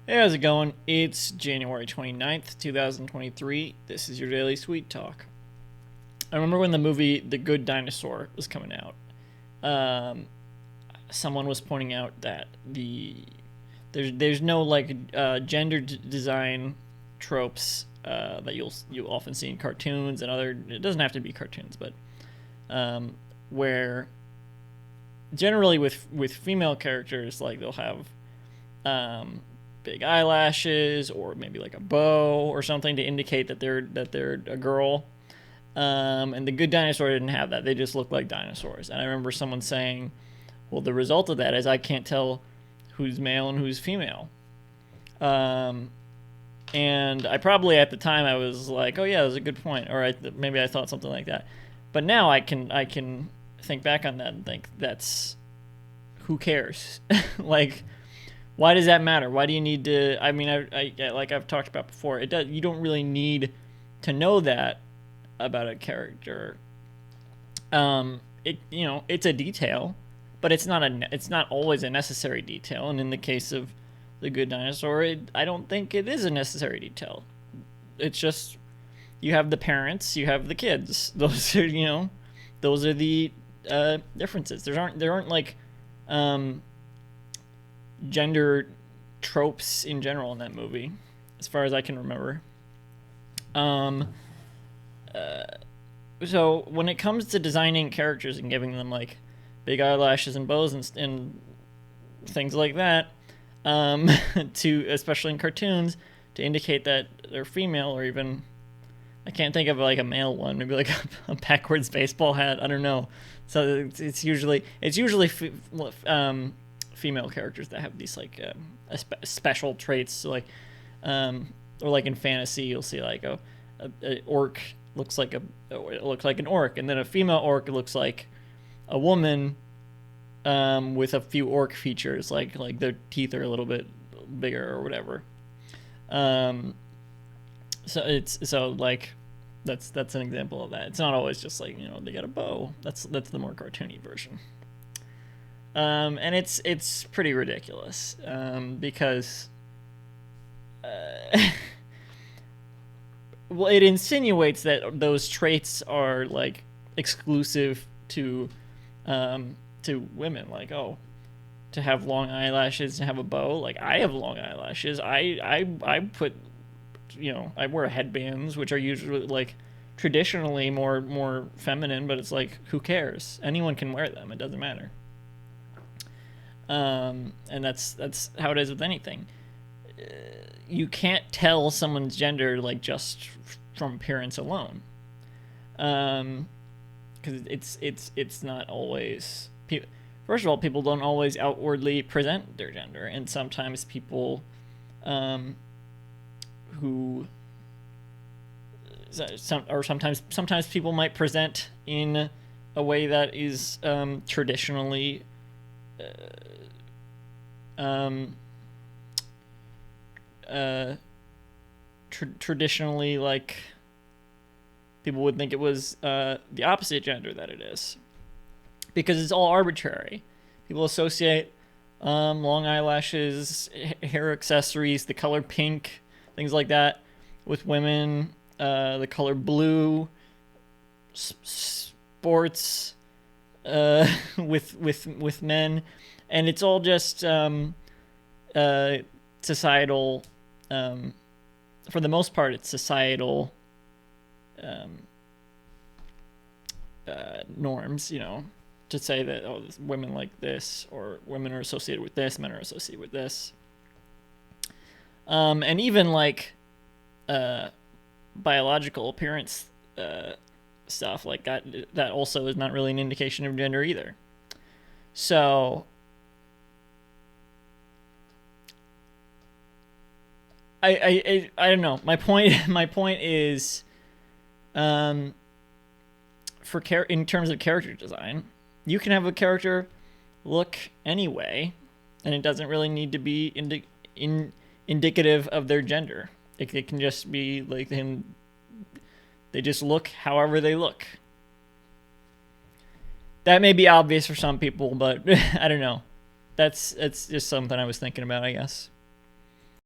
Hey, how's it going? It's January 29th, 2023. This is your Daily Sweet Talk. I remember when the movie The Good Dinosaur was coming out. Um, Someone was pointing out that there's no like gender design tropes that you'll often see in cartoons and other. It doesn't have to be cartoons, but um, where generally with female characters, like they'll have um, big eyelashes or maybe like a bow or something to indicate that they're a girl. And the Good Dinosaur didn't have that. They just looked like dinosaurs. And I remember someone saying, "Well, the result of that is I can't tell who's male and who's female." Um, and I probably at the time I was like, "Oh yeah, that was a good point," or maybe I thought something like that. But now I can think back on that and think that's who cares? Like, why does that matter? Why do you need to? I mean, like I've talked about before. It does. You don't really need to know that about a character. It's a detail, but it's not always a necessary detail. And in the case of the Good Dinosaur, I don't think it is a necessary detail. It's just you have the parents, you have the kids. Those are the differences. There aren't like um, gender tropes in general in that movie, as far as I can remember. Um, so when it comes to designing characters and giving them like big eyelashes and bows and things like that, um, to especially in cartoons to indicate that they're female, or even I can't think of like a male one, maybe like a backwards baseball hat. I don't know. So it's usually female characters that have these like special traits. So like or like in fantasy, you'll see like a orc looks like an orc, and then a female orc looks like a woman with a few orc features, like their teeth are a little bit bigger or whatever. Um, so like that's an example of that. It's not always just like they got a bow. That's the more cartoony version. And it's pretty ridiculous because well, it insinuates that those traits are like exclusive to women. Like, oh, to have long eyelashes, to have a bow. Like, I have long eyelashes. I put I wear headbands, which are usually like traditionally more feminine, but it's like who cares? Anyone can wear them. It doesn't matter. And that's how it is with anything. You can't tell someone's gender like just from appearance alone, because it's not always. First of all, people don't always outwardly present their gender, and sometimes people who sometimes people might present in a way that is traditionally um, traditionally like people would think it was the opposite gender that it is, because it's all arbitrary. People associate long eyelashes, hair accessories, the color pink, things like that with women, the color blue, sports with men, and it's all just societal. For the most part, it's societal um, norms. To say that women like this, or women are associated with this, men are associated with this, and even like biological appearance stuff like that. That also is not really an indication of gender either. So I don't know. My point is, um, in terms of character design, you can have a character look anyway, and it doesn't really need to be indicative of their gender. It can just be like them. They just look however they look. That may be obvious for some people, but I don't know. That's just something I was thinking about, I guess.